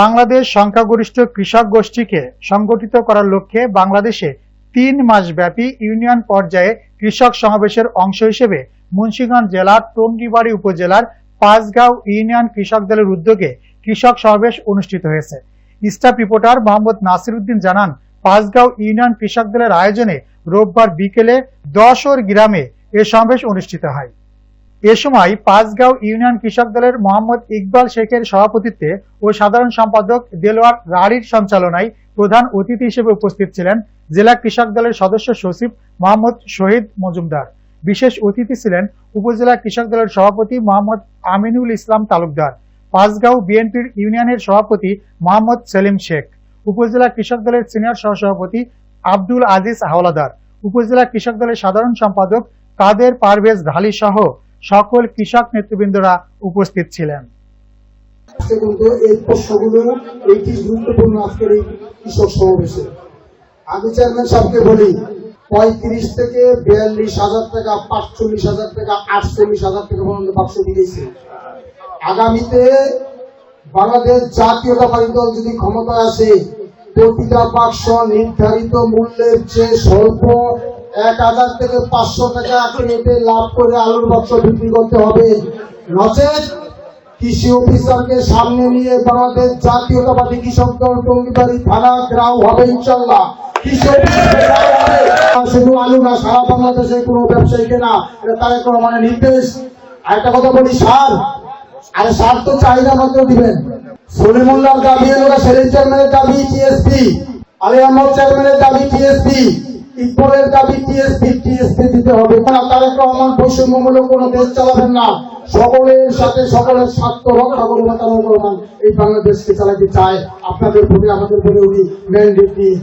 বাংলাদেশ সংখ্যাগরিষ্ঠ কৃষক গোষ্ঠীকে সংগঠিত করার লক্ষ্যে বাংলাদেশে ৩ মাসব্যাপী ইউনিয়ন পর্যায়ে কৃষক সমাবেশের অংশ হিসেবে মুন্সিগঞ্জ জেলার টঙ্গিবাড়ি উপজেলার পাঁচগাঁও ইউনিয়ন কৃষক দলের উদ্যোগে কৃষক সমাবেশ অনুষ্ঠিত হয়েছে। স্টাফ রিপোর্টার মোহাম্মদ নাসির উদ্দিন জানান, পাঁচগাঁও ইউনিয়ন কৃষক দলের আয়োজনে রোববার বিকেলে ১০ওর গ্রামে এ সমাবেশ অনুষ্ঠিত হয়। এ সময় পাঁচগাঁও ইউনিয়ন কৃষক দলের মোহাম্মদ ইকবাল শেখের সভাপতিত্বে ও সাধারণ সম্পাদক দেলোয়ার রাঢ়ীর সঞ্চালনায় প্রধান অতিথি হিসেবে উপস্থিত ছিলেন জেলা কৃষক দলের সদস্য সচিব মোহাম্মদ শহীদ মজুমদার। বিশেষ অতিথি ছিলেন উপজেলা কৃষক দলের সভাপতি মোহাম্মদ আমিনুল ইসলাম তালুকদার, পাঁচগাঁও বিএনপির ইউনিয়নের সভাপতি মোহাম্মদ সেলিম শেখ, উপজেলা কৃষক দলের সিনিয়র সহসভাপতি আব্দুল আজিজ হাওলাদার, উপজেলা কৃষক দলের সাধারণ সম্পাদক কাদের পারভেজ ঢালী সহ সকল কৃষক নেতৃবৃন্দরা উপস্থিত ছিলেন। গুরুত্বপূর্ণ আজকের এই কৃষক সমাবেশে আমি চেয়ারম্যান সাহেবকে বলি, ৩৫ থেকে ৪২,০০০ টাকা, ৪৫,০০০ টাকা, ৪৮,০০০ টাকা পর্যন্ত বাক্স দিয়েছে। আগামীতে বাংলাদেশ জাতীয়তাবাদী দল যদি ক্ষমতায় আসে, প্রতিটা বাক্স নির্ধারিত মূল্যের চেয়ে স্বল্প ১,০০০ থেকে ৫০০ টাকা কিনে লাভ করে আলুর বাক্স বিক্রি করতে হবে। নচেত কৃষি অফিসারকে সামনে নিয়ে বাংলাদেশ জাতীয়তাবাদী কৃষক দল টঙ্গিবাড়ি থানা গ্রাম হবে ইনশাল্লাহ। শুধু আলু না, সারা বাংলাদেশে কোনো ব্যবসায়ীকে না, এটা তারেক রহমানের নির্দেশ। আরেকটা কথা বলি, সার তো চাহিদা মাত্র দিবেন। সলিমুল্লাহর দাবি, সেলিম চেয়ারম্যানের দাবি টিএসপি, আলী আহমদ চেয়ারম্যানের দাবি টিএসপি, ইকবালের দাবি টিএসপি দিতে হবে। তারেক রহমান বৈষম্যমূলক কোনো দেশ চালাবেন না, সকলের সাথে সকলের স্বার্থ রক্ষা করবেন। তারেক রহমান এই বাংলাদেশকে চালাতে চায়। আপনাদের প্রতি আমাদের প্রতি উনি ম্যান্ডেট নিয়ে